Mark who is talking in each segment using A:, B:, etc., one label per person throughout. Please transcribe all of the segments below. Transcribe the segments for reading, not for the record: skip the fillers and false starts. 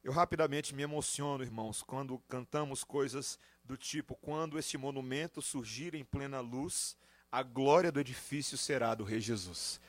A: Eu rapidamente me emociono, irmãos, quando cantamos coisas do tipo: quando este monumento surgir em plena luz, a glória do edifício será do Rei Jesus.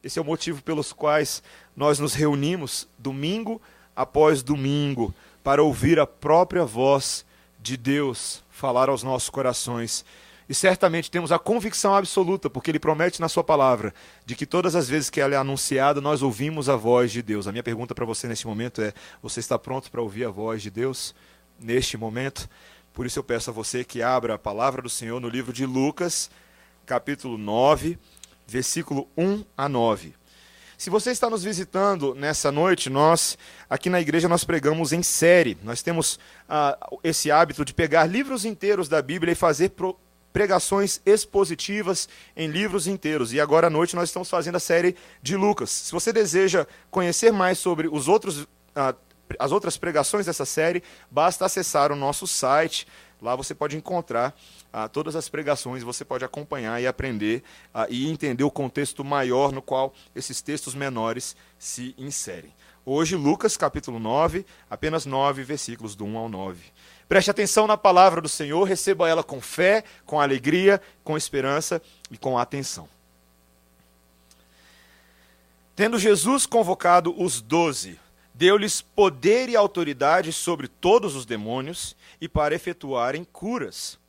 A: Esse é o motivo pelos quais nós nos reunimos domingo após domingo para ouvir a própria voz de Deus falar aos nossos corações. E certamente temos a convicção absoluta, porque Ele promete na sua palavra, de que todas as vezes que ela é anunciada, nós ouvimos a voz de Deus. A minha pergunta para você neste momento é: você está pronto para ouvir a voz de Deus neste momento? Por isso eu peço a você que abra a palavra do Senhor no livro de Lucas, capítulo 9, versículo 1 a 9. Se você está nos visitando nessa noite, nós, aqui na igreja, nós pregamos em série. Nós temos esse hábito de pegar livros inteiros da Bíblia e fazer pregações expositivas em livros inteiros. E agora à noite nós estamos fazendo a série de Lucas. Se você deseja conhecer mais sobre as outras pregações dessa série, basta acessar o nosso site. Lá você pode encontrar todas as pregações, você pode acompanhar e aprender e entender o contexto maior no qual esses textos menores se inserem. Hoje, Lucas capítulo 9, apenas 9 versículos do 1 ao 9. Preste atenção na palavra do Senhor, receba ela com fé, com alegria, com esperança e com atenção. Tendo Jesus convocado os 12, deu-lhes poder e autoridade sobre todos os demônios e para efetuarem curas.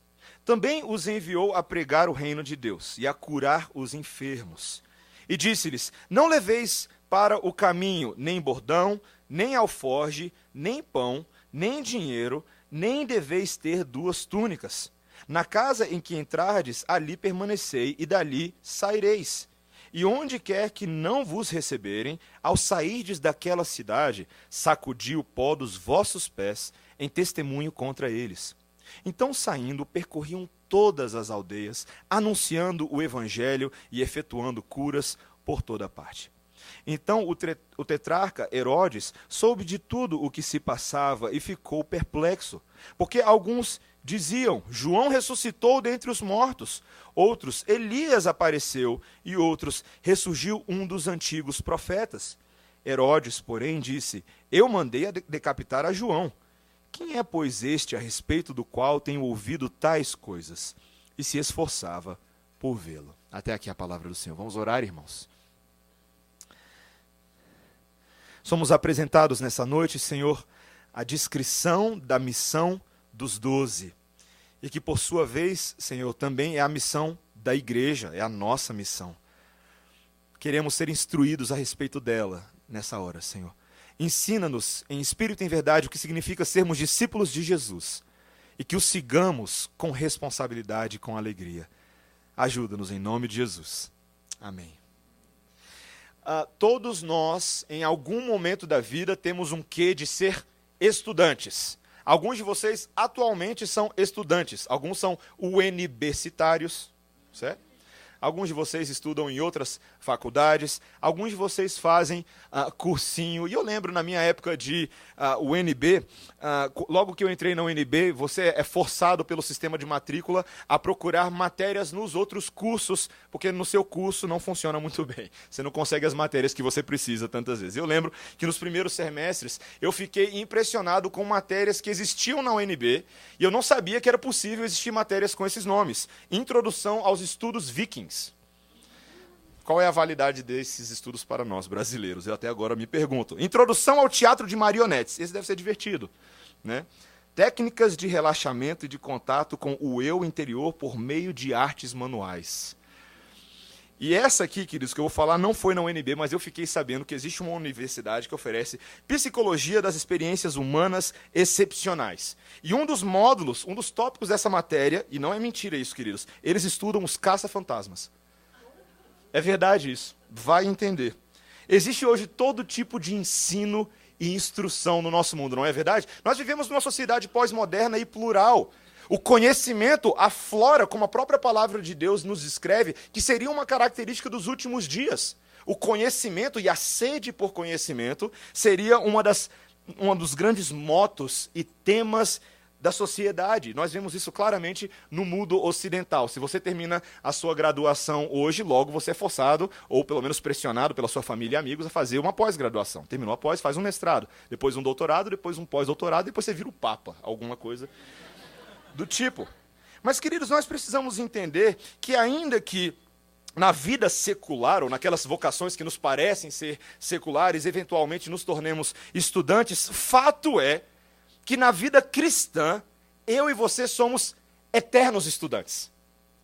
A: Também os enviou a pregar o reino de Deus e a curar os enfermos. E disse-lhes: não leveis para o caminho nem bordão, nem alforge, nem pão, nem dinheiro, nem deveis ter 2 túnicas. Na casa em que entrardes, ali permanecei, e dali saireis. E onde quer que não vos receberem, ao sairdes daquela cidade, sacudi o pó dos vossos pés, em testemunho contra eles. Então, saindo, percorriam todas as aldeias, anunciando o evangelho e efetuando curas por toda parte. Então o tetrarca Herodes soube de tudo o que se passava e ficou perplexo, porque alguns diziam: João ressuscitou dentre os mortos, outros: Elias apareceu, e outros: ressurgiu um dos antigos profetas. Herodes, porém, disse: eu mandei a decapitar a João. Quem é, pois, este a respeito do qual tenho ouvido tais coisas? E se esforçava por vê-lo. Até aqui a palavra do Senhor. Vamos orar, irmãos. Somos apresentados nessa noite, Senhor, a descrição da missão dos 12. E que, por sua vez, Senhor, também é a missão da igreja, é a nossa missão. Queremos ser instruídos a respeito dela nessa hora, Senhor. Ensina-nos, em espírito e em verdade, o que significa sermos discípulos de Jesus. E que o sigamos com responsabilidade e com alegria. Ajuda-nos em nome de Jesus. Amém. Todos nós, em algum momento da vida, temos um quê de ser estudantes. Alguns de vocês atualmente são estudantes, alguns são universitários, certo? Alguns de vocês estudam em outras faculdades, alguns de vocês fazem cursinho. E eu lembro na minha época de UNB, logo que eu entrei na UNB, você é forçado pelo sistema de matrícula a procurar matérias nos outros cursos, porque no seu curso não funciona muito bem. Você não consegue as matérias que você precisa tantas vezes. Eu lembro que nos primeiros semestres eu fiquei impressionado com matérias que existiam na UNB e eu não sabia que era possível existir matérias com esses nomes. Introdução aos estudos vikings. Qual é a validade desses estudos para nós, brasileiros? Eu até agora me pergunto. Introdução ao teatro de marionetes. Esse deve ser divertido, né? Técnicas de relaxamento e de contato com o eu interior por meio de artes manuais. E essa aqui, queridos, que eu vou falar não foi na UNB, mas eu fiquei sabendo que existe uma universidade que oferece psicologia das experiências humanas excepcionais. E um dos módulos, um dos tópicos dessa matéria, e não é mentira isso, queridos, eles estudam os caça-fantasmas. É verdade isso, vai entender. Existe hoje todo tipo de ensino e instrução no nosso mundo, não é verdade? Nós vivemos numa sociedade pós-moderna e plural. O conhecimento aflora, como a própria palavra de Deus nos descreve, que seria uma característica dos últimos dias. O conhecimento e a sede por conhecimento seria um dos grandes motos e temas da sociedade. Nós vemos isso claramente no mundo ocidental. Se você termina a sua graduação hoje, logo você é forçado, ou pelo menos pressionado pela sua família e amigos, a fazer uma pós-graduação. Terminou a pós, faz um mestrado, depois um doutorado, depois um pós-doutorado, depois você vira o papa, alguma coisa do tipo. Mas, queridos, nós precisamos entender que ainda que na vida secular, ou naquelas vocações que nos parecem ser seculares, eventualmente nos tornemos estudantes, fato é que na vida cristã, eu e você somos eternos estudantes.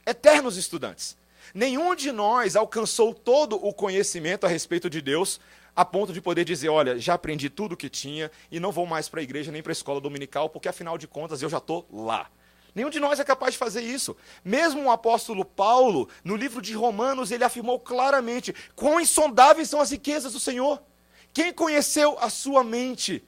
A: Eternos estudantes. Nenhum de nós alcançou todo o conhecimento a respeito de Deus a ponto de poder dizer, olha, já aprendi tudo o que tinha e não vou mais para a igreja nem para a escola dominical, porque afinal de contas eu já estou lá. Nenhum de nós é capaz de fazer isso. Mesmo o apóstolo Paulo, no livro de Romanos, ele afirmou claramente quão insondáveis são as riquezas do Senhor. Quem conheceu a sua mente?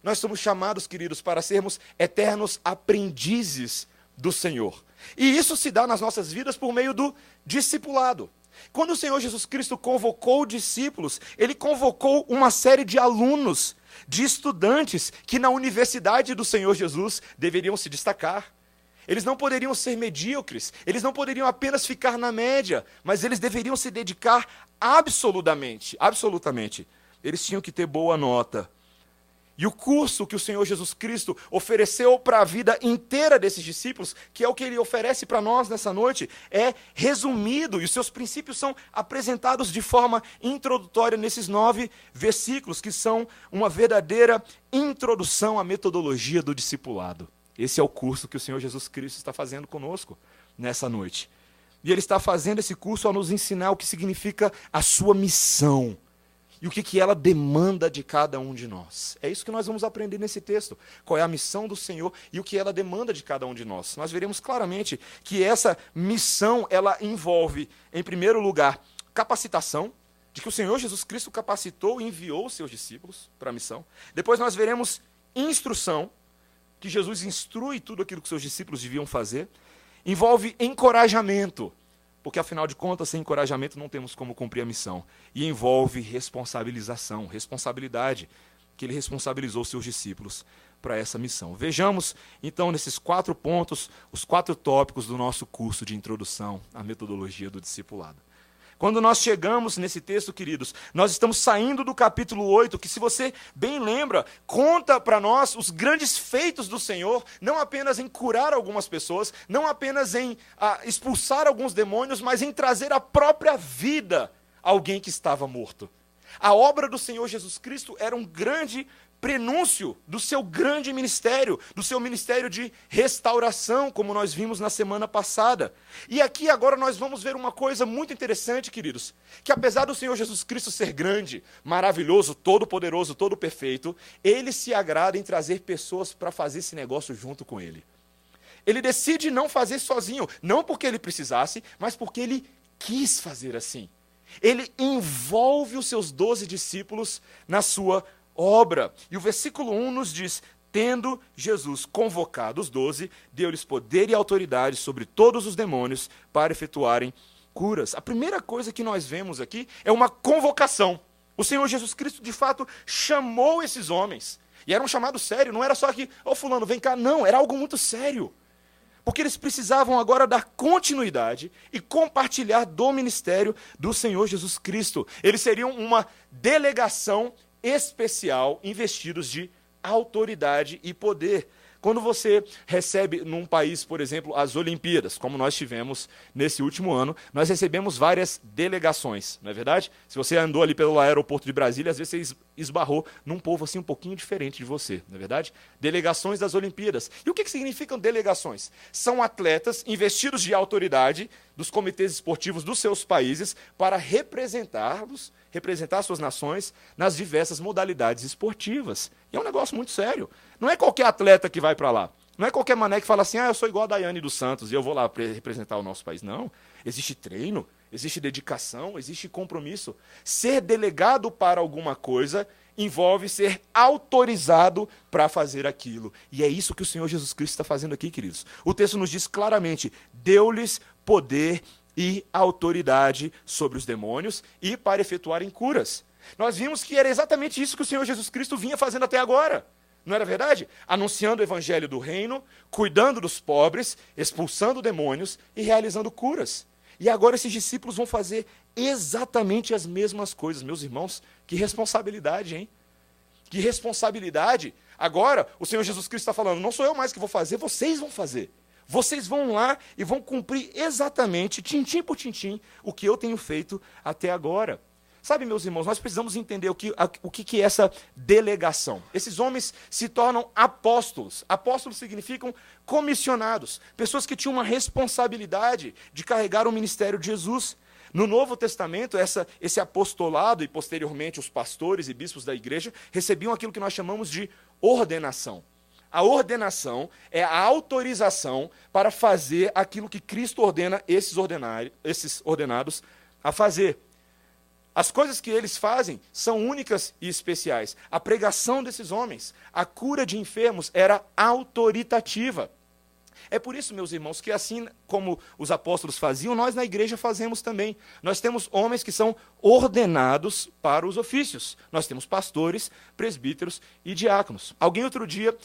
A: Nós somos chamados, queridos, para sermos eternos aprendizes do Senhor. E isso se dá nas nossas vidas por meio do discipulado. Quando o Senhor Jesus Cristo convocou discípulos, ele convocou uma série de alunos, de estudantes, que na universidade do Senhor Jesus deveriam se destacar. Eles não poderiam ser medíocres, eles não poderiam apenas ficar na média, mas eles deveriam se dedicar absolutamente. Eles tinham que ter boa nota. E o curso que o Senhor Jesus Cristo ofereceu para a vida inteira desses discípulos, que é o que ele oferece para nós nessa noite, é resumido, e os seus princípios são apresentados de forma introdutória nesses 9 versículos, que são uma verdadeira introdução à metodologia do discipulado. Esse é o curso que o Senhor Jesus Cristo está fazendo conosco nessa noite. E ele está fazendo esse curso a nos ensinar o que significa a sua missão e o que ela demanda de cada um de nós. É isso que nós vamos aprender nesse texto. Qual é a missão do Senhor e o que ela demanda de cada um de nós. Nós veremos claramente que essa missão, ela envolve, em primeiro lugar, capacitação, de que o Senhor Jesus Cristo capacitou e enviou os seus discípulos para a missão. Depois nós veremos instrução, que Jesus instrui tudo aquilo que seus discípulos deviam fazer. Envolve encorajamento, porque afinal de contas, sem encorajamento não temos como cumprir a missão. E envolve responsabilização, responsabilidade, que ele responsabilizou seus discípulos para essa missão. Vejamos, então, nesses 4 pontos, os 4 tópicos do nosso curso de introdução à metodologia do discipulado. Quando nós chegamos nesse texto, queridos, nós estamos saindo do capítulo 8, que, se você bem lembra, conta para nós os grandes feitos do Senhor, não apenas em curar algumas pessoas, não apenas em expulsar alguns demônios, mas em trazer a própria vida a alguém que estava morto. A obra do Senhor Jesus Cristo era um grande prenúncio do seu grande ministério, do seu ministério de restauração, como nós vimos na semana passada. E aqui agora nós vamos ver uma coisa muito interessante, queridos, que apesar do Senhor Jesus Cristo ser grande, maravilhoso, todo-poderoso, todo-perfeito, ele se agrada em trazer pessoas para fazer esse negócio junto com ele. Ele decide não fazer sozinho, não porque ele precisasse, mas porque ele quis fazer assim. Ele envolve os seus 12 discípulos na sua obra. E o versículo 1 nos diz, tendo Jesus convocado os 12, deu-lhes poder e autoridade sobre todos os demônios para efetuarem curas. A primeira coisa que nós vemos aqui é uma convocação. O Senhor Jesus Cristo, de fato, chamou esses homens. E era um chamado sério, não era só que, fulano, vem cá. Não, era algo muito sério. Porque eles precisavam agora dar continuidade e compartilhar do ministério do Senhor Jesus Cristo. Eles seriam uma delegação especial, investidos de autoridade e poder. Quando você recebe num país, por exemplo, as Olimpíadas, como nós tivemos nesse último ano, nós recebemos várias delegações, não é verdade? Se você andou ali pelo aeroporto de Brasília, às vezes você esbarrou num povo assim um pouquinho diferente de você, não é verdade? Delegações das Olimpíadas. E o que significam delegações? São atletas investidos de autoridade dos comitês esportivos dos seus países para representar suas nações nas diversas modalidades esportivas. E é um negócio muito sério. Não é qualquer atleta que vai para lá. Não é qualquer mané que fala assim, eu sou igual a Daiane dos Santos e eu vou lá representar o nosso país. Não. Existe treino, existe dedicação, existe compromisso. Ser delegado para alguma coisa envolve ser autorizado para fazer aquilo. E é isso que o Senhor Jesus Cristo está fazendo aqui, queridos. O texto nos diz claramente, deu-lhes poder e autoridade sobre os demônios e para efetuarem curas. Nós vimos que era exatamente isso que o Senhor Jesus Cristo vinha fazendo até agora. Não era verdade? Anunciando o evangelho do reino, cuidando dos pobres, expulsando demônios e realizando curas. E agora esses discípulos vão fazer exatamente as mesmas coisas. Meus irmãos, que responsabilidade, hein? Que responsabilidade. Agora, o Senhor Jesus Cristo está falando, não sou eu mais que vou fazer, vocês vão fazer. Vocês vão lá e vão cumprir exatamente, tintim por tintim, o que eu tenho feito até agora. Sabe, meus irmãos, nós precisamos entender o que é essa delegação. Esses homens se tornam apóstolos. Apóstolos significam comissionados, pessoas que tinham uma responsabilidade de carregar o ministério de Jesus. No Novo Testamento, esse apostolado e, posteriormente, os pastores e bispos da igreja recebiam aquilo que nós chamamos de ordenação. A ordenação é a autorização para fazer aquilo que Cristo ordena esses ordenados a fazer. As coisas que eles fazem são únicas e especiais. A pregação desses homens, a cura de enfermos era autoritativa. É por isso, meus irmãos, que assim como os apóstolos faziam, nós na igreja fazemos também. Nós temos homens que são ordenados para os ofícios. Nós temos pastores, presbíteros e diáconos. Alguém outro dia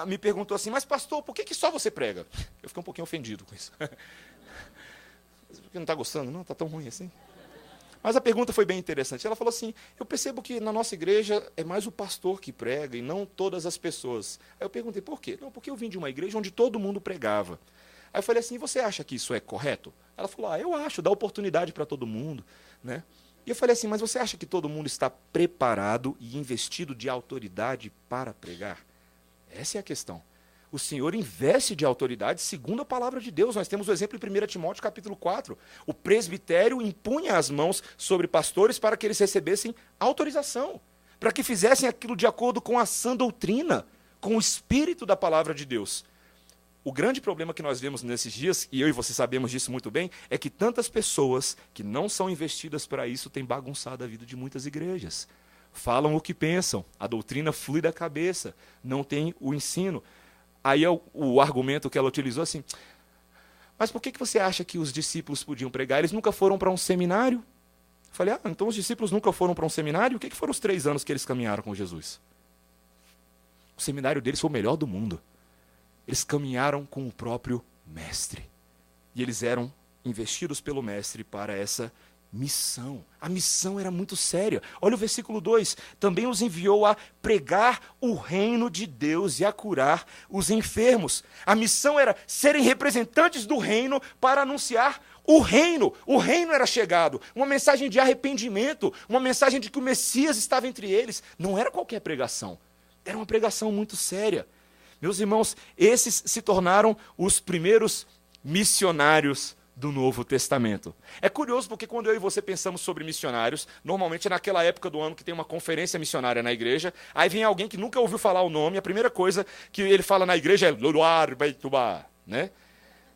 A: me perguntou assim, mas pastor, por que só você prega? Eu fiquei um pouquinho ofendido com isso. Não está gostando? Não, está tão ruim assim. Mas a pergunta foi bem interessante. Ela falou assim, eu percebo que na nossa igreja é mais o pastor que prega e não todas as pessoas. Aí eu perguntei, por quê? Não, porque eu vim de uma igreja onde todo mundo pregava. Aí eu falei assim, você acha que isso é correto? Ela falou, eu acho, dá oportunidade para todo mundo, né? E eu falei assim, mas você acha que todo mundo está preparado e investido de autoridade para pregar? Essa é a questão. O Senhor investe de autoridade segundo a palavra de Deus. Nós temos o exemplo em 1 Timóteo capítulo 4. O presbitério impunha as mãos sobre pastores para que eles recebessem autorização, para que fizessem aquilo de acordo com a sã doutrina, com o espírito da palavra de Deus. O grande problema que nós vemos nesses dias, e eu e você sabemos disso muito bem, é que tantas pessoas que não são investidas para isso têm bagunçado a vida de muitas igrejas. Falam o que pensam, a doutrina flui da cabeça, não tem o ensino. Aí o argumento que ela utilizou assim, mas por que você acha que os discípulos podiam pregar? Eles nunca foram para um seminário? Eu falei, então os discípulos nunca foram para um seminário? O que foram os 3 anos que eles caminharam com Jesus? O seminário deles foi o melhor do mundo. Eles caminharam com o próprio mestre. E eles eram investidos pelo mestre para essa missão. A missão era muito séria. Olha o versículo 2. Também os enviou a pregar o reino de Deus e a curar os enfermos. A missão era serem representantes do reino para anunciar o reino. O reino era chegado. Uma mensagem de arrependimento, uma mensagem de que o Messias estava entre eles. Não era qualquer pregação. Era uma pregação muito séria. Meus irmãos, esses se tornaram os primeiros missionários do Novo Testamento. É curioso porque quando eu e você pensamos sobre missionários, normalmente é naquela época do ano que tem uma conferência missionária na igreja, aí vem alguém que nunca ouviu falar o nome, a primeira coisa que ele fala na igreja é Luar Beitubá, né?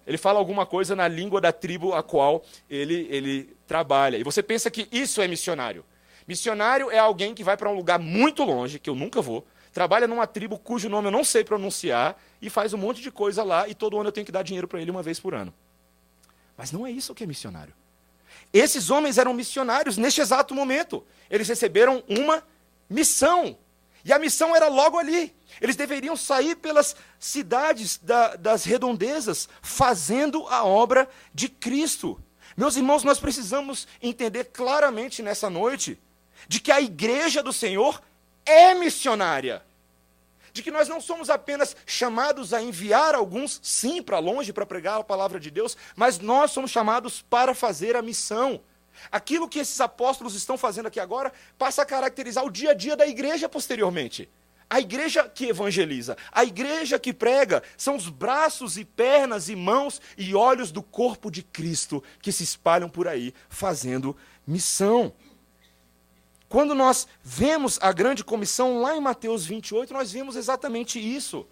A: Ele fala alguma coisa na língua da tribo a qual ele trabalha. E você pensa que isso é missionário. Missionário é alguém que vai para um lugar muito longe, que eu nunca vou, trabalha numa tribo cujo nome eu não sei pronunciar e faz um monte de coisa lá e todo ano eu tenho que dar dinheiro para ele uma vez por ano. Mas não é isso que é missionário. Esses homens eram missionários neste exato momento. Eles receberam uma missão. E a missão era logo ali. Eles deveriam sair pelas cidades das redondezas, fazendo a obra de Cristo. Meus irmãos, nós precisamos entender claramente nessa noite de que a igreja do Senhor é missionária. De que nós não somos apenas chamados a enviar alguns, sim, para longe, para pregar a palavra de Deus, mas nós somos chamados para fazer a missão. Aquilo que esses apóstolos estão fazendo aqui agora passa a caracterizar o dia a dia da igreja posteriormente. A igreja que evangeliza, a igreja que prega, são os braços e pernas e mãos e olhos do corpo de Cristo que se espalham por aí fazendo missão. Quando nós vemos a grande comissão lá em Mateus 28, nós vemos exatamente isso.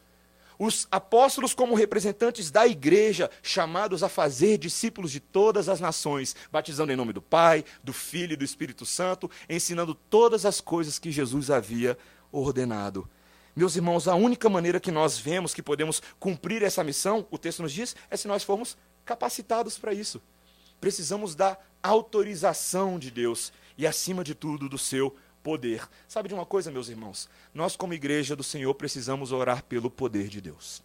A: Os apóstolos como representantes da igreja, chamados a fazer discípulos de todas as nações, batizando em nome do Pai, do Filho e do Espírito Santo, ensinando todas as coisas que Jesus havia ordenado. Meus irmãos, a única maneira que nós vemos que podemos cumprir essa missão, o texto nos diz, é se nós formos capacitados para isso. Precisamos da autorização de Deus e, acima de tudo, do seu poder. Sabe de uma coisa, meus irmãos? Nós, como igreja do Senhor, precisamos orar pelo poder de Deus.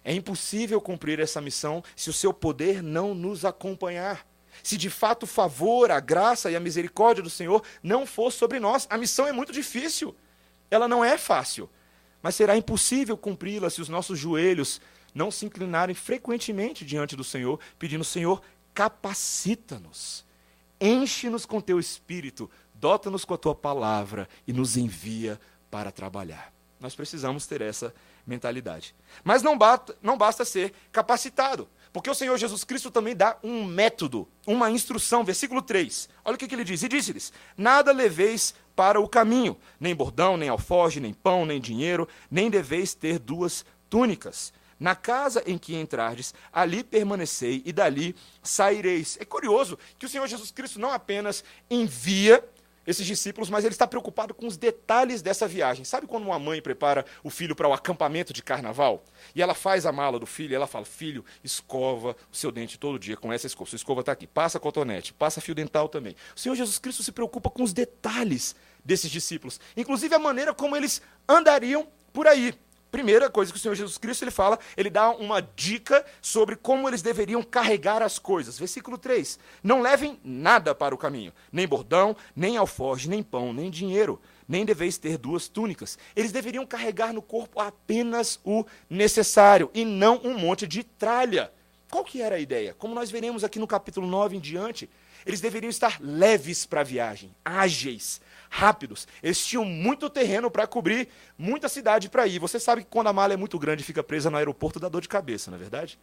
A: É impossível cumprir essa missão se o seu poder não nos acompanhar. Se de fato o favor, a graça e a misericórdia do Senhor não for sobre nós. A missão é muito difícil. Ela não é fácil. Mas será impossível cumpri-la se os nossos joelhos não se inclinarem frequentemente diante do Senhor, pedindo: Senhor, capacita-nos, enche-nos com teu Espírito, dota-nos com a tua palavra e nos envia para trabalhar. Nós precisamos ter essa mentalidade. Mas não basta ser capacitado, porque o Senhor Jesus Cristo também dá um método, uma instrução. Versículo 3, olha o que ele diz: e disse-lhes: nada leveis para o caminho, nem bordão, nem alforje, nem pão, nem dinheiro, nem deveis ter 2 túnicas. Na casa em que entrardes, ali permanecei e dali saireis. É curioso que o Senhor Jesus Cristo não apenas envia esses discípulos, mas ele está preocupado com os detalhes dessa viagem. Sabe quando uma mãe prepara o filho para o acampamento de carnaval? E ela faz a mala do filho e ela fala: filho, escova o seu dente todo dia com essa escova. Sua escova está aqui, passa cotonete, passa fio dental também. O Senhor Jesus Cristo se preocupa com os detalhes desses discípulos, inclusive a maneira como eles andariam por aí. Primeira coisa que o Senhor Jesus Cristo ele dá uma dica sobre como eles deveriam carregar as coisas. Versículo 3, não levem nada para o caminho, nem bordão, nem alforje, nem pão, nem dinheiro, nem deveis ter 2 túnicas. Eles deveriam carregar no corpo apenas o necessário e não um monte de tralha. Qual que era a ideia? Como nós veremos aqui no capítulo 9 em diante, eles deveriam estar leves para a viagem, ágeis, rápidos. Eles tinham muito terreno para cobrir, muita cidade para ir. Você sabe que quando a mala é muito grande e fica presa no aeroporto, dá dor de cabeça, não é verdade?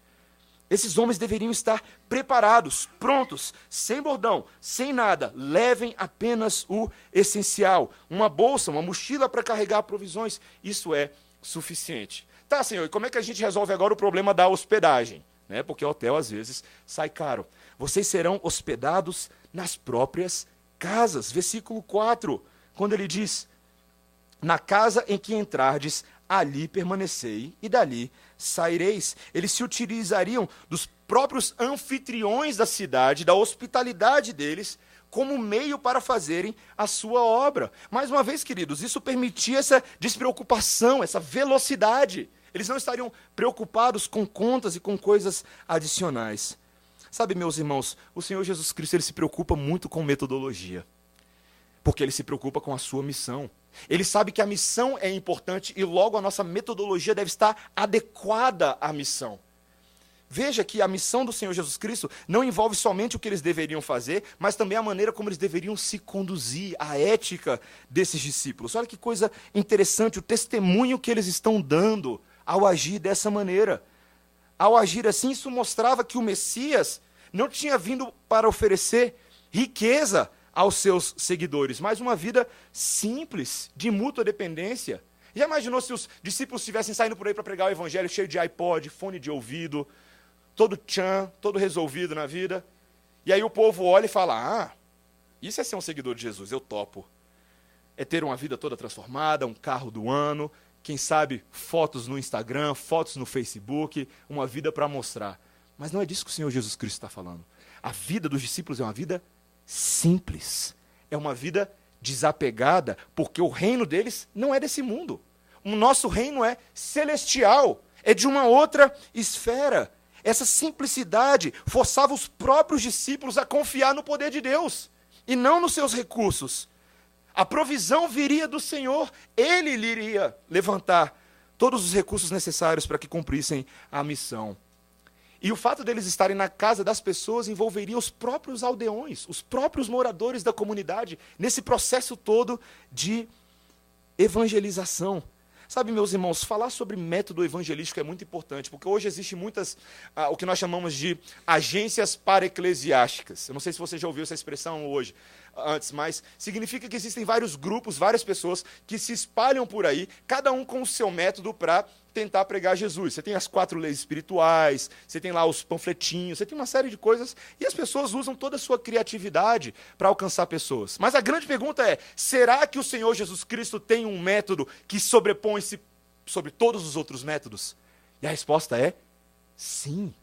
A: Esses homens deveriam estar preparados, prontos, sem bordão, sem nada. Levem apenas o essencial. Uma bolsa, uma mochila para carregar provisões. Isso é suficiente. Tá, Senhor, e como é que a gente resolve agora o problema da hospedagem? Porque o hotel, às vezes, sai caro. Vocês serão hospedados nas próprias casas. Versículo 4, quando ele diz: na casa em que entrardes, ali permanecei e dali saireis. Eles se utilizariam dos próprios anfitriões da cidade, da hospitalidade deles, como meio para fazerem a sua obra. Mais uma vez, queridos, isso permitia essa despreocupação, essa velocidade. Eles não estariam preocupados com contas e com coisas adicionais. Sabe, meus irmãos, o Senhor Jesus Cristo ele se preocupa muito com metodologia, porque ele se preocupa com a sua missão. Ele sabe que a missão é importante e logo a nossa metodologia deve estar adequada à missão. Veja que a missão do Senhor Jesus Cristo não envolve somente o que eles deveriam fazer, mas também a maneira como eles deveriam se conduzir, a ética desses discípulos. Olha que coisa interessante, o testemunho que eles estão dando ao agir dessa maneira. Ao agir assim, isso mostrava que o Messias não tinha vindo para oferecer riqueza aos seus seguidores, mas uma vida simples, de mútua dependência. Já imaginou se os discípulos estivessem saindo por aí para pregar o evangelho cheio de iPod, fone de ouvido, todo tchan, todo resolvido na vida? E aí o povo olha e fala: isso é ser um seguidor de Jesus, eu topo. É ter uma vida toda transformada, um carro do ano, quem sabe fotos no Instagram, fotos no Facebook, uma vida para mostrar. Mas não é disso que o Senhor Jesus Cristo está falando. A vida dos discípulos é uma vida simples. É uma vida desapegada, porque o reino deles não é desse mundo. O nosso reino é celestial, é de uma outra esfera. Essa simplicidade forçava os próprios discípulos a confiar no poder de Deus e não nos seus recursos. A provisão viria do Senhor, Ele lhe iria levantar todos os recursos necessários para que cumprissem a missão. E o fato deles estarem na casa das pessoas envolveria os próprios aldeões, os próprios moradores da comunidade, nesse processo todo de evangelização. Sabe, meus irmãos, falar sobre método evangelístico é muito importante, porque hoje existem muitas, o que nós chamamos de agências para-eclesiásticas. Eu não sei se você já ouviu essa expressão hoje, antes, mas significa que existem vários grupos, várias pessoas que se espalham por aí, cada um com o seu método para tentar pregar Jesus. Você tem as 4 leis espirituais, você tem lá os panfletinhos, você tem uma série de coisas, e as pessoas usam toda a sua criatividade para alcançar pessoas. Mas a grande pergunta é: será que o Senhor Jesus Cristo tem um método que sobrepõe-se sobre todos os outros métodos? E a resposta é sim.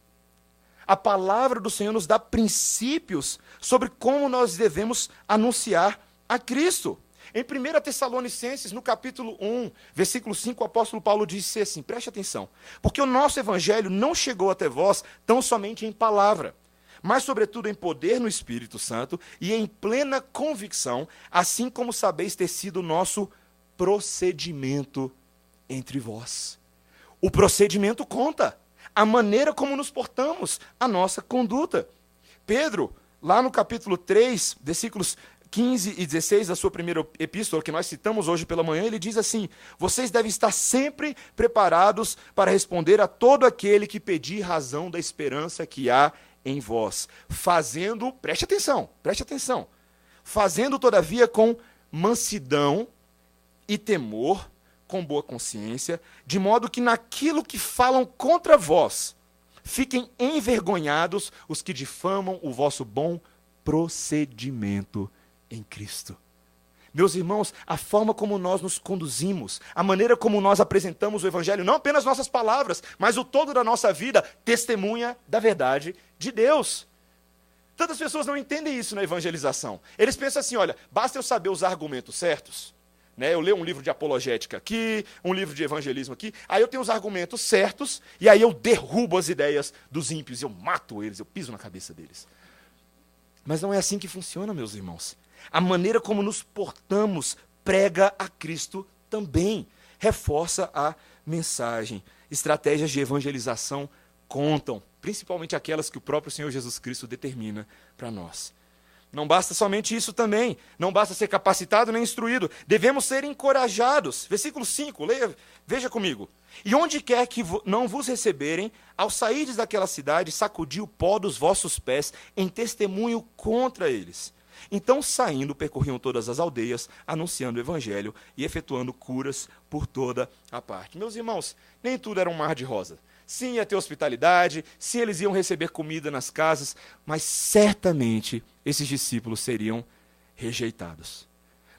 A: A palavra do Senhor nos dá princípios sobre como nós devemos anunciar a Cristo. Em 1 Tessalonicenses, no capítulo 1, versículo 5, o apóstolo Paulo disse assim, preste atenção, porque o nosso evangelho não chegou até vós tão somente em palavra, mas sobretudo em poder no Espírito Santo e em plena convicção, assim como sabeis ter sido o nosso procedimento entre vós. O procedimento conta, a maneira como nos portamos, a nossa conduta. Pedro, lá no capítulo 3, versículos 15 e 16 da sua primeira epístola, que nós citamos hoje pela manhã, ele diz assim, vocês devem estar sempre preparados para responder a todo aquele que pedir razão da esperança que há em vós, fazendo, preste atenção, fazendo todavia com mansidão e temor, com boa consciência, de modo que naquilo que falam contra vós, fiquem envergonhados os que difamam o vosso bom procedimento em Cristo. Meus irmãos, a forma como nós nos conduzimos, a maneira como nós apresentamos o Evangelho, não apenas nossas palavras, mas o todo da nossa vida, testemunha da verdade de Deus. Tantas pessoas não entendem isso na evangelização. Eles pensam assim, olha, basta eu saber os argumentos certos, né? Eu leio um livro de apologética aqui, um livro de evangelismo aqui, aí eu tenho os argumentos certos, e aí eu derrubo as ideias dos ímpios, eu mato eles, eu piso na cabeça deles. Mas não é assim que funciona, meus irmãos. A maneira como nos portamos prega a Cristo também, reforça a mensagem. Estratégias de evangelização contam, principalmente aquelas que o próprio Senhor Jesus Cristo determina para nós. Não basta somente isso também, não basta ser capacitado nem instruído, devemos ser encorajados. Versículo 5, leia, veja comigo. E onde quer que não vos receberem, ao sairdes daquela cidade, sacudi o pó dos vossos pés em testemunho contra eles. Então, saindo, percorriam todas as aldeias, anunciando o evangelho e efetuando curas por toda a parte. Meus irmãos, nem tudo era um mar de rosa. Sim, ia ter hospitalidade, sim, eles iam receber comida nas casas, mas certamente esses discípulos seriam rejeitados.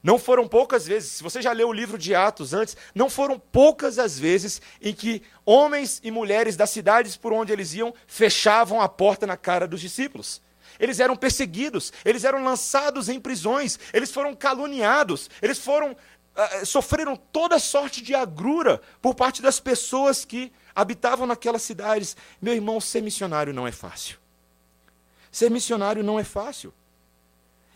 A: Não foram poucas vezes, se você já leu o livro de Atos antes, não foram poucas as vezes em que homens e mulheres das cidades por onde eles iam fechavam a porta na cara dos discípulos. Eles eram perseguidos, eles eram lançados em prisões, eles foram caluniados, eles sofreram toda sorte de agrura por parte das pessoas que habitavam naquelas cidades. Meu irmão, ser missionário não é fácil. Ser missionário não é fácil.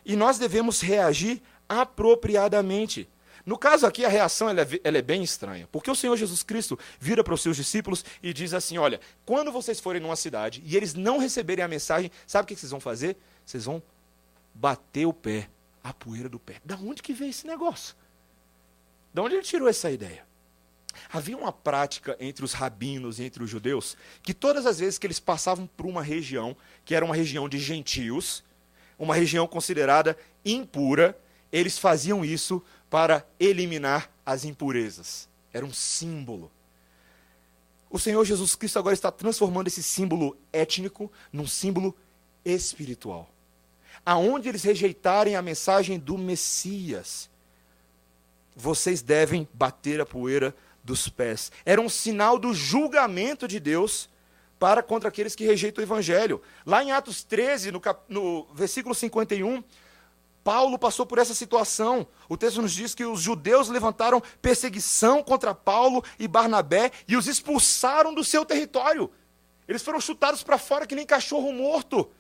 A: E nós devemos reagir apropriadamente. No caso aqui, a reação ela é bem estranha, porque o Senhor Jesus Cristo vira para os seus discípulos e diz assim, olha, quando vocês forem numa cidade e eles não receberem a mensagem, sabe o que vocês vão fazer? Vocês vão bater o pé, a poeira do pé. Da onde que veio esse negócio? Da onde ele tirou essa ideia? Havia uma prática entre os rabinos e entre os judeus, que todas as vezes que eles passavam por uma região, que era uma região de gentios, uma região considerada impura, eles faziam isso para eliminar as impurezas. Era um símbolo. O Senhor Jesus Cristo agora está transformando esse símbolo étnico num símbolo espiritual. Aonde eles rejeitarem a mensagem do Messias, vocês devem bater a poeira dos pés. Era um sinal do julgamento de Deus contra aqueles que rejeitam o Evangelho. Lá em Atos 13, no versículo 51, Paulo passou por essa situação. O texto nos diz que os judeus levantaram perseguição contra Paulo e Barnabé e os expulsaram do seu território. Eles foram chutados para fora que nem cachorro morto.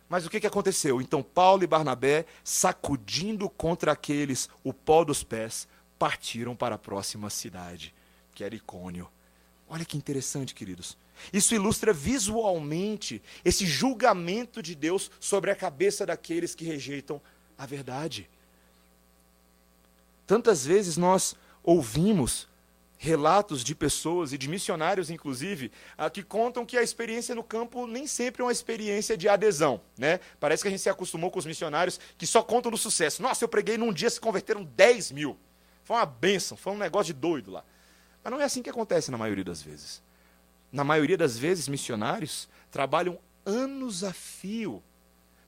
A: Mas o que aconteceu? Então Paulo e Barnabé, sacudindo contra aqueles o pó dos pés, partiram para a próxima cidade, que era Icônio. Olha que interessante, queridos. Isso ilustra visualmente esse julgamento de Deus sobre a cabeça daqueles que rejeitam a verdade. Tantas vezes nós ouvimos relatos de pessoas e de missionários, inclusive, que contam que a experiência no campo nem sempre é uma experiência de adesão, né? Parece que a gente se acostumou com os missionários que só contam do sucesso. Nossa, eu preguei num dia, se converteram 10 mil. Foi uma bênção, foi um negócio de doido lá. Mas não é assim que acontece na maioria das vezes. Na maioria das vezes, missionários trabalham anos a fio,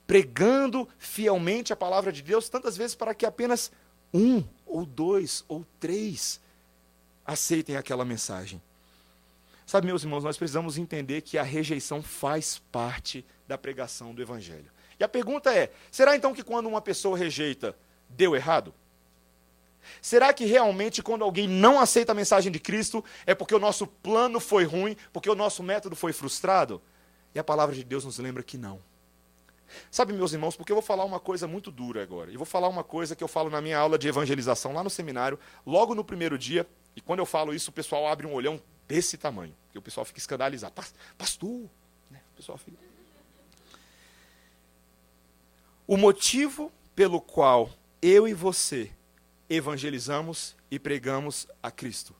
A: pregando fielmente a palavra de Deus, tantas vezes para que apenas 1, ou 2, ou 3 aceitem aquela mensagem. Sabe, meus irmãos, nós precisamos entender que a rejeição faz parte da pregação do Evangelho. E a pergunta é, será então que quando uma pessoa rejeita, deu errado? Será que realmente quando alguém não aceita a mensagem de Cristo é porque o nosso plano foi ruim, porque o nosso método foi frustrado? E a palavra de Deus nos lembra que não. Sabe, meus irmãos, porque eu vou falar uma coisa muito dura agora. E vou falar uma coisa que eu falo na minha aula de evangelização lá no seminário, logo no primeiro dia. E quando eu falo isso, o pessoal abre um olhão desse tamanho. Porque o pessoal fica escandalizado. Pastor! Né? O pessoal fica... O motivo pelo qual eu e você evangelizamos e pregamos a Cristo.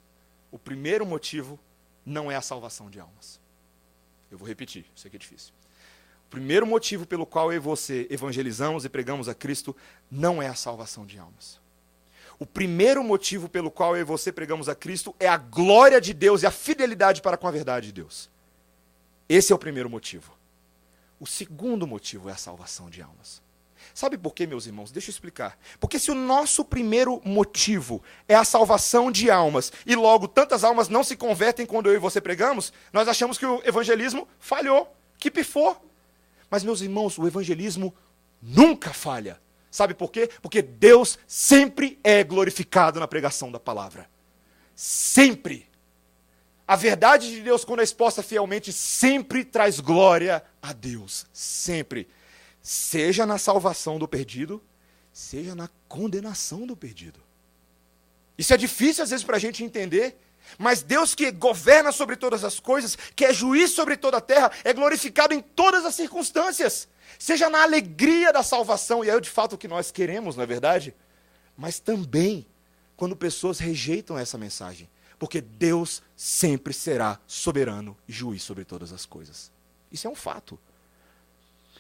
A: O primeiro motivo não é a salvação de almas. Eu vou repetir, isso aqui é difícil. O primeiro motivo pelo qual eu e você evangelizamos e pregamos a Cristo não é a salvação de almas. O primeiro motivo pelo qual eu e você pregamos a Cristo é a glória de Deus e a fidelidade para com a verdade de Deus. Esse é o primeiro motivo. O segundo motivo é a salvação de almas. Sabe por quê, meus irmãos? Deixa eu explicar. Porque se o nosso primeiro motivo é a salvação de almas, e logo tantas almas não se convertem quando eu e você pregamos, nós achamos que o evangelismo falhou, que pifou. Mas, meus irmãos, o evangelismo nunca falha. Sabe por quê? Porque Deus sempre é glorificado na pregação da palavra. Sempre. A verdade de Deus, quando é exposta fielmente, sempre traz glória a Deus. Sempre. Seja na salvação do perdido, seja na condenação do perdido. Isso é difícil às vezes para a gente entender, mas Deus que governa sobre todas as coisas, que é juiz sobre toda a terra, é glorificado em todas as circunstâncias. Seja na alegria da salvação, e é de fato o que nós queremos, não é verdade? Mas também quando pessoas rejeitam essa mensagem, porque Deus sempre será soberano e juiz sobre todas as coisas. Isso é um fato.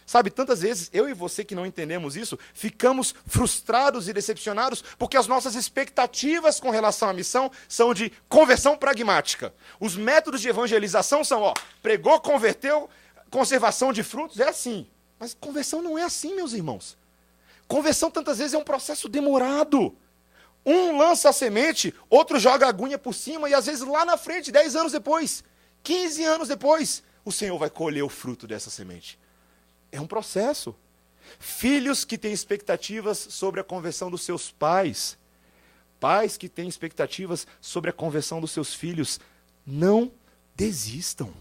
A: Sabe, tantas vezes, eu e você que não entendemos isso, ficamos frustrados e decepcionados porque as nossas expectativas com relação à missão são de conversão pragmática. Os métodos de evangelização são, pregou, converteu, conservação de frutos, é assim. Mas conversão não é assim, meus irmãos. Conversão, tantas vezes, é um processo demorado. Um lança a semente, outro joga a aguinha por cima, e às vezes lá na frente, 10 anos depois, 15 anos depois, o Senhor vai colher o fruto dessa semente. É um processo. Filhos que têm expectativas sobre a conversão dos seus pais. Pais que têm expectativas sobre a conversão dos seus filhos. Não desistam.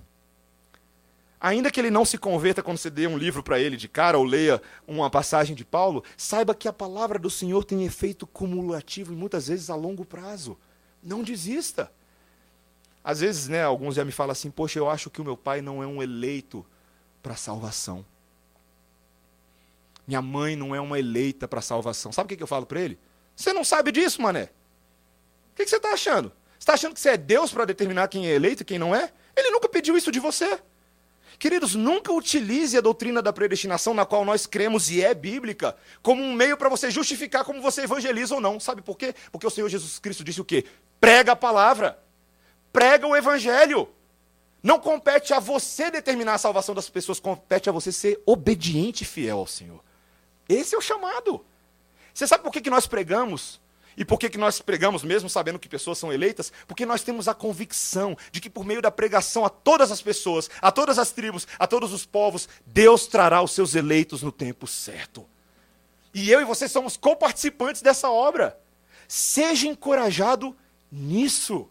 A: Ainda que ele não se converta quando você dê um livro para ele de cara ou leia uma passagem de Paulo, saiba que a palavra do Senhor tem efeito cumulativo e muitas vezes a longo prazo. Não desista. Às vezes, alguns já me falam assim, poxa, eu acho que o meu pai não é um eleito para a salvação. Minha mãe não é uma eleita para a salvação. Sabe o que eu falo para ele? Você não sabe disso, mané. O que você está achando? Você está achando que você é Deus para determinar quem é eleito e quem não é? Ele nunca pediu isso de você. Queridos, nunca utilize a doutrina da predestinação, na qual nós cremos e é bíblica, como um meio para você justificar como você evangeliza ou não. Sabe por quê? Porque o Senhor Jesus Cristo disse o quê? Prega a palavra. Prega o evangelho. Não compete a você determinar a salvação das pessoas, compete a você ser obediente e fiel ao Senhor. Esse é o chamado. Você sabe por que nós pregamos? E por que nós pregamos mesmo sabendo que pessoas são eleitas? Porque nós temos a convicção de que por meio da pregação a todas as pessoas, a todas as tribos, a todos os povos, Deus trará os seus eleitos no tempo certo. E eu e você somos coparticipantes dessa obra. Seja encorajado nisso.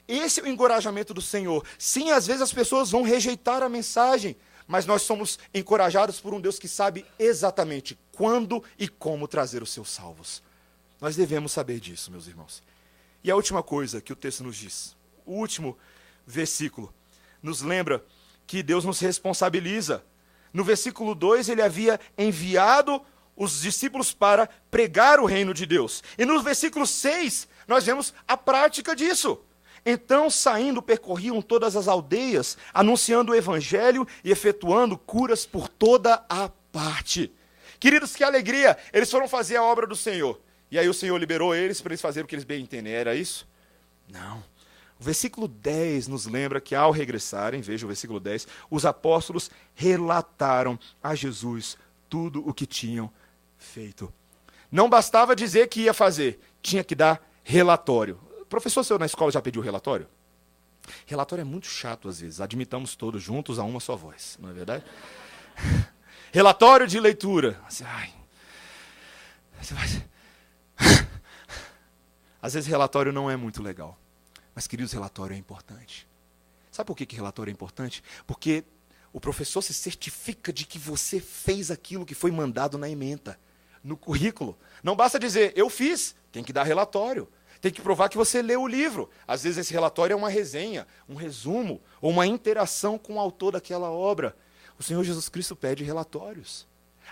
A: Esse é o encorajamento do Senhor. Sim, às vezes as pessoas vão rejeitar a mensagem, mas nós somos encorajados por um Deus que sabe exatamente quando e como trazer os seus salvos. Nós devemos saber disso, meus irmãos. E a última coisa que o texto nos diz, o último versículo, nos lembra que Deus nos responsabiliza. No versículo 2, ele havia enviado os discípulos para pregar o reino de Deus. E no versículo 6, nós vemos a prática disso. Então, saindo, percorriam todas as aldeias, anunciando o evangelho e efetuando curas por toda a parte. Queridos, que alegria! Eles foram fazer a obra do Senhor. E aí o Senhor liberou eles para eles fazerem o que eles bem entendem. Era isso? Não. O versículo 10 nos lembra que ao regressarem, veja o versículo 10, os apóstolos relataram a Jesus tudo o que tinham feito. Não bastava dizer que ia fazer, tinha que dar relatório. Professor, você na escola já pediu relatório? Relatório é muito chato às vezes. Admitamos todos juntos a uma só voz, não é verdade? Relatório de leitura. Você vai... Às vezes relatório não é muito legal. Mas, queridos, relatório é importante. Sabe por que relatório é importante? Porque o professor se certifica de que você fez aquilo que foi mandado na ementa, no currículo. Não basta dizer, eu fiz, tem que dar relatório. Tem que provar que você leu o livro. Às vezes esse relatório é uma resenha, um resumo, ou uma interação com o autor daquela obra. O Senhor Jesus Cristo pede relatórios.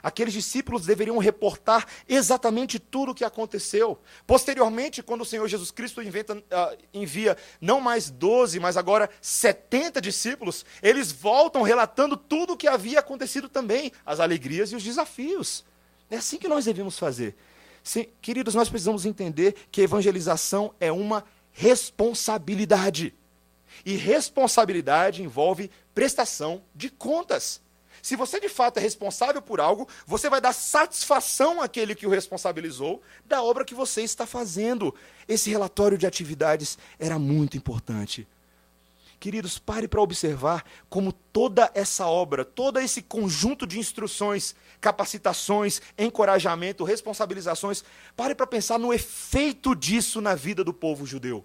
A: Aqueles discípulos deveriam reportar exatamente tudo o que aconteceu. Posteriormente, quando o Senhor Jesus Cristo envia não mais 12, mas agora 70 discípulos, eles voltam relatando tudo o que havia acontecido também, as alegrias e os desafios. É assim que nós devemos fazer. Sim, queridos, nós precisamos entender que evangelização é uma responsabilidade. E responsabilidade envolve prestação de contas. Se você de fato é responsável por algo, você vai dar satisfação àquele que o responsabilizou da obra que você está fazendo. Esse relatório de atividades era muito importante. Queridos, pare para observar como toda essa obra, todo esse conjunto de instruções, capacitações, encorajamento, responsabilizações, pare para pensar no efeito disso na vida do povo judeu.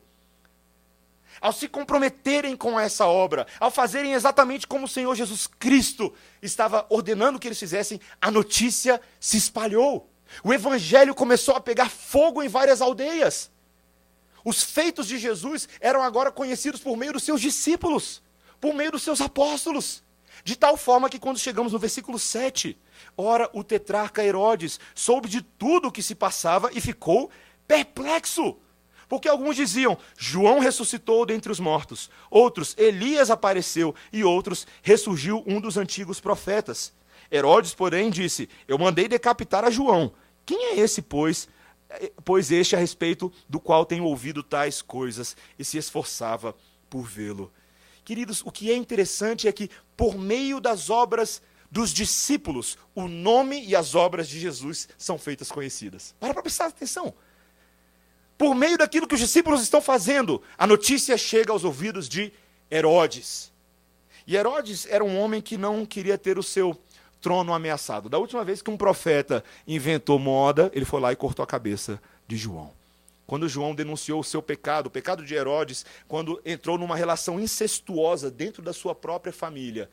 A: Ao se comprometerem com essa obra, ao fazerem exatamente como o Senhor Jesus Cristo estava ordenando que eles fizessem, a notícia se espalhou. O evangelho começou a pegar fogo em várias aldeias. Os feitos de Jesus eram agora conhecidos por meio dos seus discípulos, por meio dos seus apóstolos. De tal forma que quando chegamos no versículo 7, ora o tetrarca Herodes soube de tudo o que se passava e ficou perplexo. Porque alguns diziam, João ressuscitou dentre os mortos. Outros, Elias apareceu. E outros, ressurgiu um dos antigos profetas. Herodes, porém, disse, eu mandei decapitar a João. Quem é esse, pois este a respeito do qual tenho ouvido tais coisas e se esforçava por vê-lo? Queridos, o que é interessante é que, por meio das obras dos discípulos, o nome e as obras de Jesus são feitas conhecidas. Para prestar atenção. Por meio daquilo que os discípulos estão fazendo, a notícia chega aos ouvidos de Herodes. E Herodes era um homem que não queria ter o seu trono ameaçado. Da última vez que um profeta inventou moda, ele foi lá e cortou a cabeça de João. Quando João denunciou o seu pecado, o pecado de Herodes, quando entrou numa relação incestuosa dentro da sua própria família.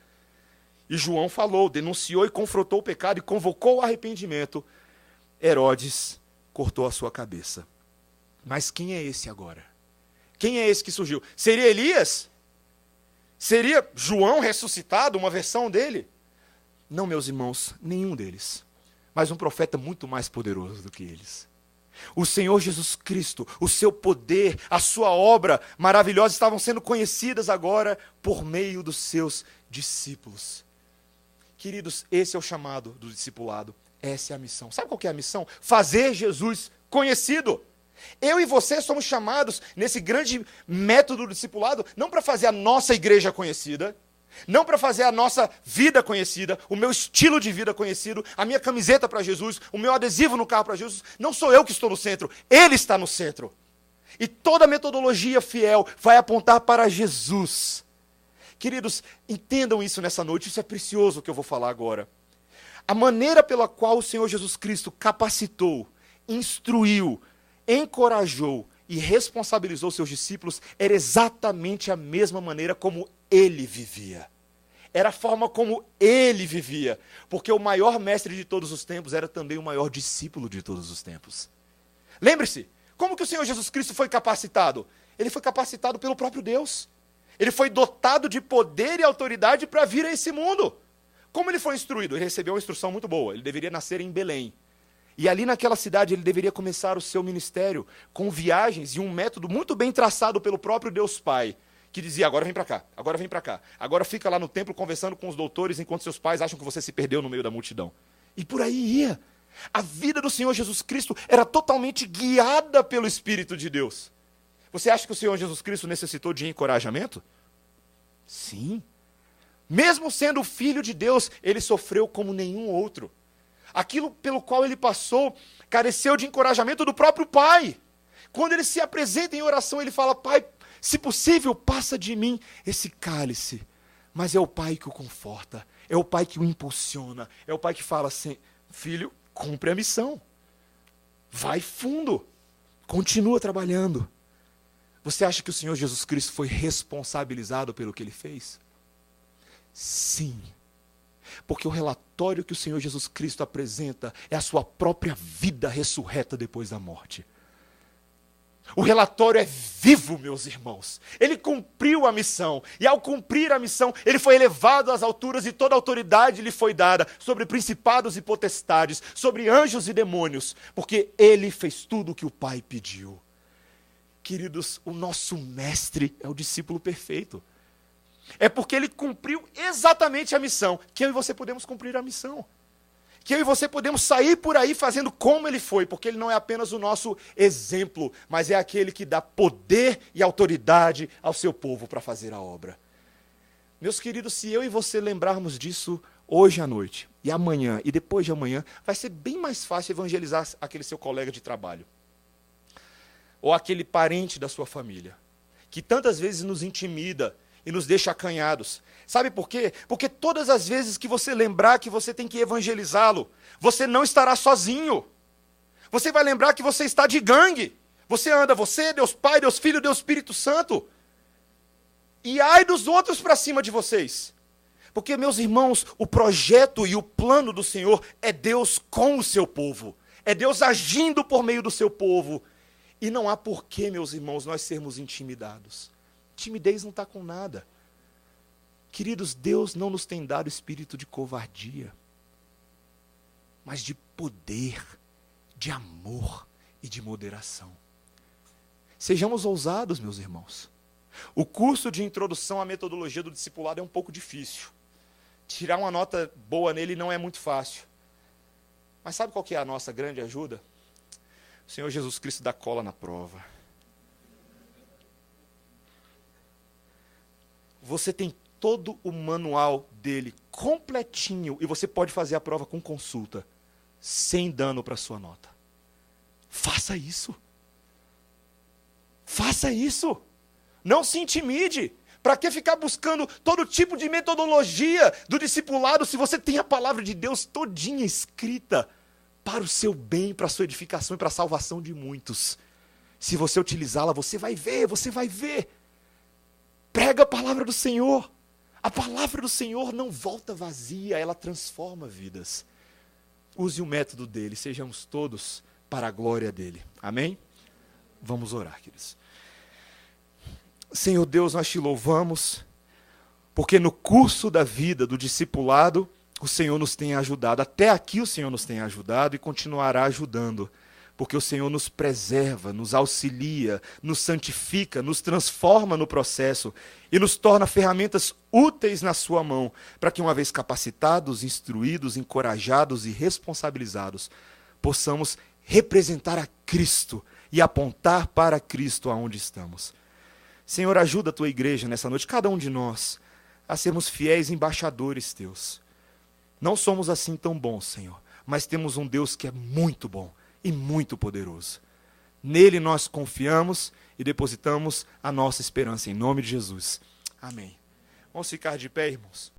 A: E João falou, denunciou e confrontou o pecado e convocou o arrependimento. Herodes cortou a sua cabeça. Mas quem é esse agora? Quem é esse que surgiu? Seria Elias? Seria João ressuscitado, uma versão dele? Não, meus irmãos, nenhum deles. Mas um profeta muito mais poderoso do que eles. O Senhor Jesus Cristo, o seu poder, a sua obra maravilhosa estavam sendo conhecidas agora por meio dos seus discípulos. Queridos, esse é o chamado do discipulado. Essa é a missão. Sabe qual que é a missão? Fazer Jesus conhecido. Eu e você somos chamados nesse grande método do discipulado, não para fazer a nossa igreja conhecida, não para fazer a nossa vida conhecida, o meu estilo de vida conhecido, a minha camiseta para Jesus, o meu adesivo no carro para Jesus. Não sou eu que estou no centro, Ele está no centro. E toda a metodologia fiel vai apontar para Jesus. Queridos, entendam isso nessa noite, isso é precioso o que eu vou falar agora. A maneira pela qual o Senhor Jesus Cristo capacitou, instruiu, encorajou e responsabilizou seus discípulos era exatamente a mesma maneira como ele vivia. Era a forma como ele vivia. Porque o maior mestre de todos os tempos era também o maior discípulo de todos os tempos. Lembre-se, como que o Senhor Jesus Cristo foi capacitado? Ele foi capacitado pelo próprio Deus. Ele foi dotado de poder e autoridade para vir a esse mundo. Como ele foi instruído? Ele recebeu uma instrução muito boa. Ele deveria nascer em Belém. E ali naquela cidade ele deveria começar o seu ministério com viagens e um método muito bem traçado pelo próprio Deus Pai, que dizia, agora vem para cá, agora vem para cá, agora fica lá no templo conversando com os doutores enquanto seus pais acham que você se perdeu no meio da multidão. E por aí ia. A vida do Senhor Jesus Cristo era totalmente guiada pelo Espírito de Deus. Você acha que o Senhor Jesus Cristo necessitou de encorajamento? Sim. Mesmo sendo o Filho de Deus, ele sofreu como nenhum outro. Aquilo pelo qual ele passou careceu de encorajamento do próprio Pai. Quando ele se apresenta em oração, ele fala, Pai, se possível, passa de mim esse cálice. Mas é o Pai que o conforta, é o Pai que o impulsiona, é o Pai que fala assim, filho, cumpre a missão. Vai fundo, Continua trabalhando. Você acha que o Senhor Jesus Cristo foi responsabilizado pelo que ele fez? Sim. Porque o relatório que o Senhor Jesus Cristo apresenta é a sua própria vida ressurreta depois da morte. O relatório é vivo, meus irmãos. Ele cumpriu a missão. E ao cumprir a missão, ele foi elevado às alturas e toda autoridade lhe foi dada sobre principados e potestades, sobre anjos e demônios, porque ele fez tudo o que o Pai pediu. Queridos, o nosso mestre é o discípulo perfeito. É porque ele cumpriu exatamente a missão, que eu e você podemos cumprir a missão. Que eu e você podemos sair por aí fazendo como ele foi, porque ele não é apenas o nosso exemplo, mas é aquele que dá poder e autoridade ao seu povo para fazer a obra. Meus queridos, se eu e você lembrarmos disso hoje à noite, e amanhã, e depois de amanhã, vai ser bem mais fácil evangelizar aquele seu colega de trabalho. Ou aquele parente da sua família, que tantas vezes nos intimida e nos deixa acanhados. Sabe por quê? Porque todas as vezes que você lembrar que você tem que evangelizá-lo, você não estará sozinho. Você vai lembrar que você está de gangue. Você anda, você, Deus Pai, Deus Filho, Deus Espírito Santo. E ai dos outros para cima de vocês. Porque, meus irmãos, o projeto e o plano do Senhor é Deus com o seu povo. É Deus agindo por meio do seu povo. E não há porquê, meus irmãos, nós sermos intimidados. Timidez não está com nada. Queridos, Deus não nos tem dado espírito de covardia, mas de poder, de amor e de moderação. Sejamos ousados, meus irmãos. O curso de introdução à metodologia do discipulado é um pouco difícil. Tirar uma nota boa nele não é muito fácil. Mas sabe qual que é a nossa grande ajuda? O Senhor Jesus Cristo dá cola na prova. Você tem todo o manual dele completinho e você pode fazer a prova com consulta, sem dano para a sua nota. Faça isso. Faça isso. Não se intimide. Para que ficar buscando todo tipo de metodologia do discipulado se você tem a palavra de Deus todinha escrita para o seu bem, para a sua edificação e para a salvação de muitos? Se você utilizá-la, você vai ver, você vai ver. Prega a palavra do Senhor. A palavra do Senhor não volta vazia, ela transforma vidas. Use o método dele, sejamos todos para a glória dele. Amém? Vamos orar, queridos. Senhor Deus, nós te louvamos, porque no curso da vida, do discipulado, o Senhor nos tem ajudado. Até aqui o Senhor nos tem ajudado e continuará ajudando. Porque o Senhor nos preserva, nos auxilia, nos santifica, nos transforma no processo e nos torna ferramentas úteis na sua mão, para que, uma vez capacitados, instruídos, encorajados e responsabilizados, possamos representar a Cristo e apontar para Cristo aonde estamos. Senhor, ajuda a tua igreja nessa noite, cada um de nós, a sermos fiéis embaixadores teus. Não somos assim tão bons, Senhor, mas temos um Deus que é muito bom e muito poderoso. Nele nós confiamos e depositamos a nossa esperança em nome de Jesus. Amém. Vamos ficar de pé, irmãos?